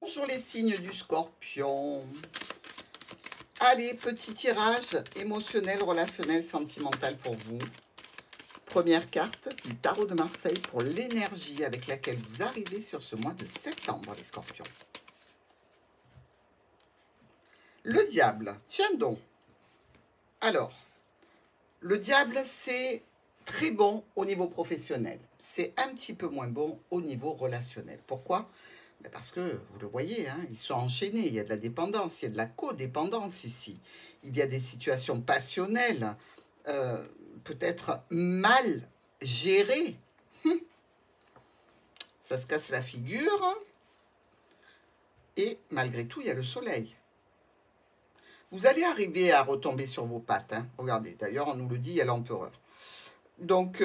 Bonjour les signes du Scorpion. Allez, petit tirage émotionnel, relationnel, sentimental pour vous. Première carte du tarot de Marseille pour l'énergie avec laquelle vous arrivez sur ce mois de septembre, les Scorpions. Le diable, tiens donc. Alors, le diable, c'est très bon au niveau professionnel. C'est un petit peu moins bon au niveau relationnel. Pourquoi ? Parce que, vous le voyez, hein, ils sont enchaînés, il y a de la dépendance, il y a de la codépendance ici. Il y a des situations passionnelles, peut-être mal gérées. Ça se casse la figure. Et malgré tout, il y a le soleil. Vous allez arriver à retomber sur vos pattes. Hein. Regardez, d'ailleurs, on nous le dit, il y a l'empereur. Donc,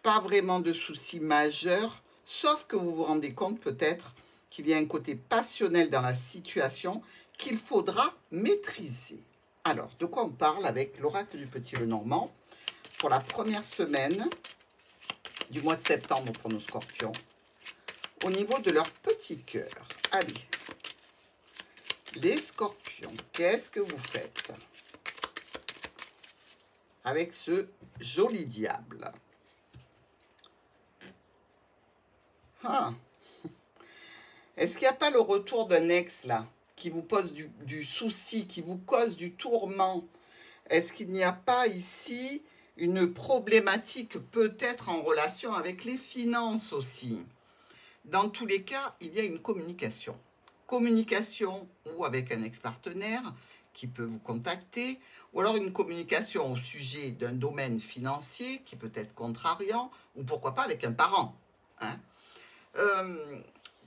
pas vraiment de soucis majeurs, sauf que vous vous rendez compte peut-être qu'il y a un côté passionnel dans la situation qu'il faudra maîtriser. Alors, de quoi on parle avec l'oracle du Petit Lenormand pour la première semaine du mois de septembre pour nos Scorpions, au niveau de leur petit cœur. Allez, les Scorpions, qu'est-ce que vous faites avec ce joli diable? Ah. Est-ce qu'il n'y a pas le retour d'un ex, là, qui vous pose du souci, qui vous cause du tourment? Est-ce qu'il n'y a pas ici une problématique peut-être en relation avec les finances aussi? Dans tous les cas, il y a une communication. Communication ou avec un ex-partenaire qui peut vous contacter, ou alors une communication au sujet d'un domaine financier qui peut être contrariant, ou pourquoi pas avec un parent. Hein.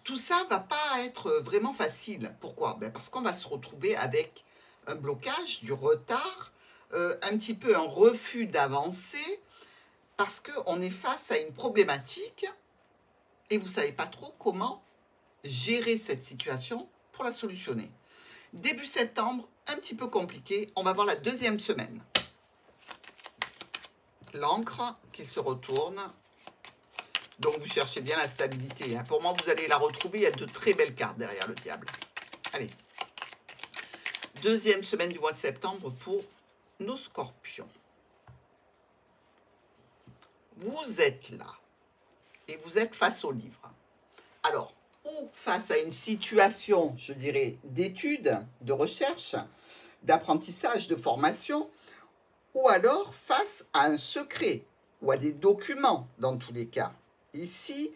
Tout ça ne va pas être vraiment facile. Pourquoi? Parce qu'on va se retrouver avec un blocage, du retard, un petit peu un refus d'avancer, parce qu'on est face à une problématique et vous ne savez pas trop comment gérer cette situation pour la solutionner. Début septembre, un petit peu compliqué. On va voir la deuxième semaine. L'encre qui se retourne. Donc, vous cherchez bien la stabilité. Hein. Pour moi, vous allez la retrouver. Il y a de très belles cartes derrière le diable. Allez. Deuxième semaine du mois de septembre pour nos Scorpions. Vous êtes là. Et vous êtes face au livre. Alors, ou face à une situation, je dirais, d'études, de recherche, d'apprentissage, de formation, ou alors face à un secret, ou à des documents, dans tous les cas. Ici,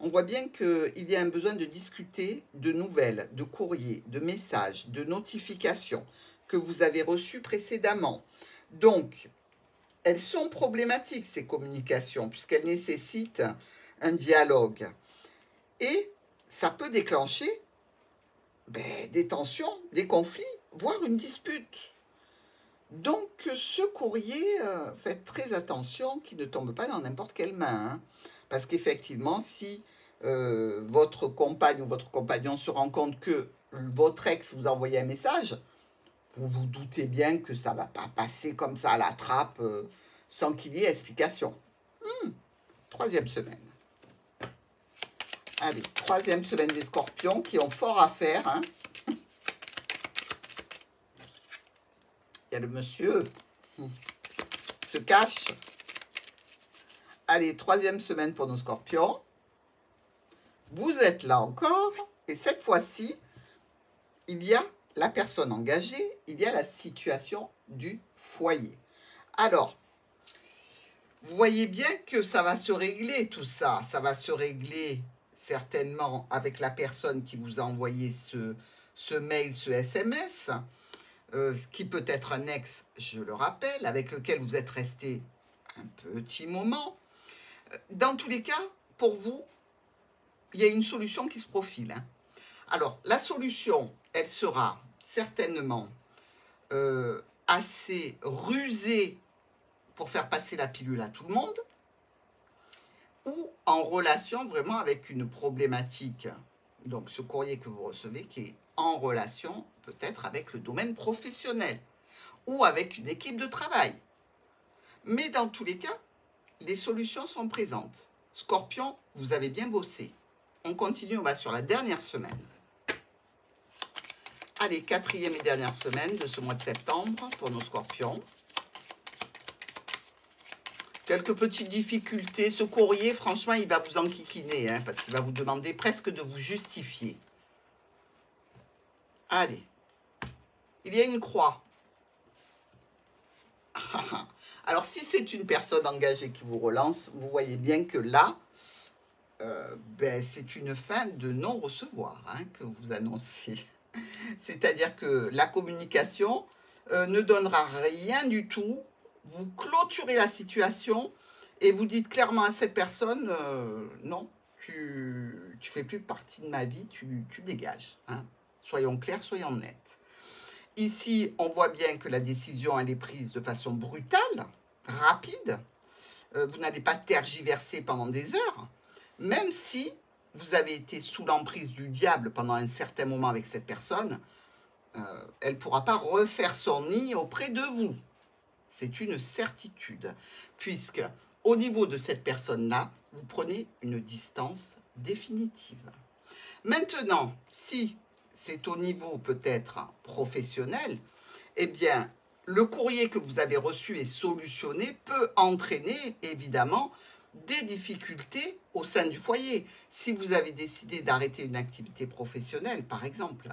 on voit bien qu'il y a un besoin de discuter de nouvelles, de courriers, de messages, de notifications que vous avez reçues précédemment. Donc, elles sont problématiques, ces communications, puisqu'elles nécessitent un dialogue. Et ça peut déclencher des tensions, des conflits, voire une dispute. Donc, ce courrier, faites très attention qu'il ne tombe pas dans n'importe quelle main. Hein. Parce qu'effectivement, si votre compagne ou votre compagnon se rend compte que votre ex vous a envoyé un message, vous vous doutez bien que ça ne va pas passer comme ça à la trappe sans qu'il y ait explication. Troisième semaine. Allez, troisième semaine des Scorpions qui ont fort à faire. Hein. Il y a le monsieur qui se cache. Allez, troisième semaine pour nos Scorpions. Vous êtes là encore. Et cette fois-ci, il y a la personne engagée, il y a la situation du foyer. Alors, vous voyez bien que ça va se régler tout ça. Ça va se régler certainement avec la personne qui vous a envoyé ce mail, ce SMS, qui peut être un ex, je le rappelle, avec lequel vous êtes resté un petit moment. Dans tous les cas, pour vous, il y a une solution qui se profile. Hein. Alors, la solution, elle sera certainement assez rusée pour faire passer la pilule à tout le monde, ou en relation vraiment avec une problématique, donc ce courrier que vous recevez qui est en relation peut-être avec le domaine professionnel, ou avec une équipe de travail. Mais dans tous les cas, les solutions sont présentes. Scorpion, vous avez bien bossé. On continue, on va sur la dernière semaine. Allez, quatrième et dernière semaine de ce mois de septembre pour nos scorpions. Quelques petites difficultés. Ce courrier, franchement, il va vous enquiquiner, hein, parce qu'il va vous demander presque de vous justifier. Allez. Il y a une croix. Alors, si c'est une personne engagée qui vous relance, vous voyez bien que là, c'est une fin de non-recevoir, hein, que vous annoncez. C'est-à-dire que la communication ne donnera rien du tout. Vous clôturez la situation et vous dites clairement à cette personne, non, tu fais plus partie de ma vie, tu dégages. Hein. Soyons clairs, soyons nets. Ici, on voit bien que la décision, elle est prise de façon brutale, rapide. Vous n'allez pas tergiverser pendant des heures, même si vous avez été sous l'emprise du diable pendant un certain moment avec cette personne, elle ne pourra pas refaire son nid auprès de vous. C'est une certitude, puisque au niveau de cette personne-là, vous prenez une distance définitive. Maintenant, si c'est au niveau peut-être professionnel, eh bien, le courrier que vous avez reçu et solutionné peut entraîner, évidemment, des difficultés au sein du foyer. Si vous avez décidé d'arrêter une activité professionnelle, par exemple.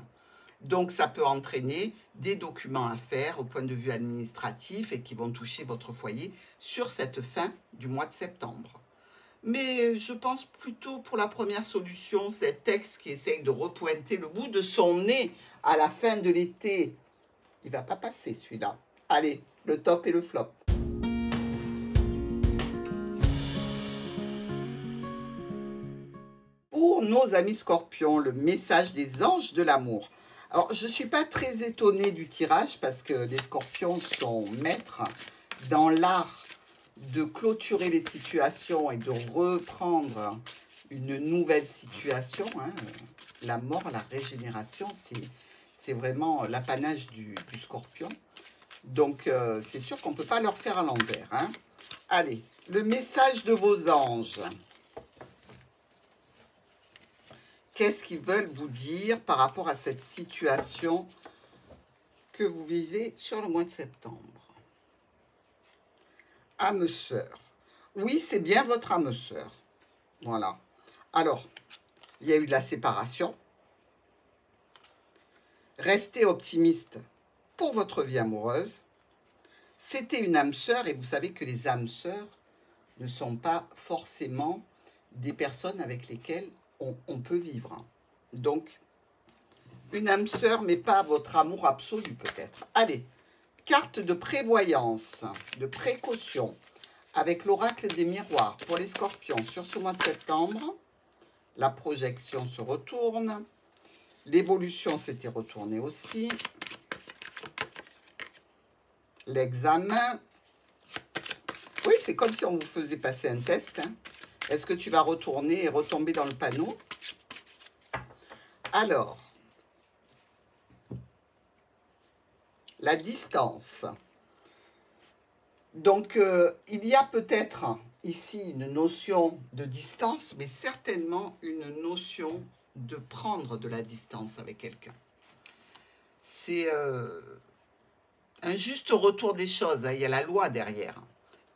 Donc, ça peut entraîner des documents à faire au point de vue administratif et qui vont toucher votre foyer sur cette fin du mois de septembre. Mais je pense plutôt pour la première solution, cet ex qui essaye de repointer le bout de son nez à la fin de l'été. Il ne va pas passer celui-là. Allez, le top et le flop. Pour nos amis scorpions, le message des anges de l'amour. Alors, je ne suis pas très étonnée du tirage parce que les scorpions sont maîtres dans l'art de clôturer les situations et de reprendre une nouvelle situation. Hein. La mort, la régénération, c'est vraiment l'apanage du scorpion. Donc, c'est sûr qu'on ne peut pas leur faire à l'envers. Hein. Allez, le message de vos anges. Qu'est-ce qu'ils veulent vous dire par rapport à cette situation que vous vivez sur le mois de septembre? Âme sœur. Oui, c'est bien votre âme sœur. Voilà. Alors, il y a eu de la séparation. Restez optimiste pour votre vie amoureuse. C'était une âme sœur et vous savez que les âmes sœurs ne sont pas forcément des personnes avec lesquelles on peut vivre. Donc, une âme sœur, mais pas votre amour absolu peut-être. Allez, carte de prévoyance, de précaution, avec l'oracle des miroirs pour les scorpions sur ce mois de septembre. La projection se retourne. L'évolution s'était retournée aussi. L'examen. Oui, c'est comme si on vous faisait passer un test. Hein. Est-ce que tu vas retourner et retomber dans le panneau? Alors, la distance. Donc, il y a peut-être ici une notion de distance, mais certainement une notion de prendre de la distance avec quelqu'un. C'est un juste retour des choses. Hein. Il y a la loi derrière.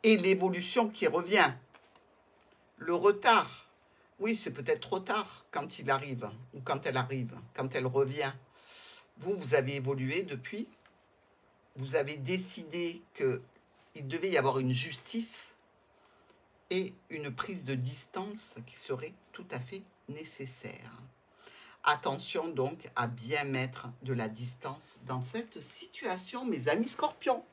Et l'évolution qui revient. Le retard. Oui, c'est peut-être trop tard quand il arrive, ou quand elle arrive, quand elle revient. Vous avez évolué depuis. Vous avez décidé qu'il devait y avoir une justice et une prise de distance qui serait tout à fait nécessaire. Attention donc à bien mettre de la distance dans cette situation, mes amis scorpions.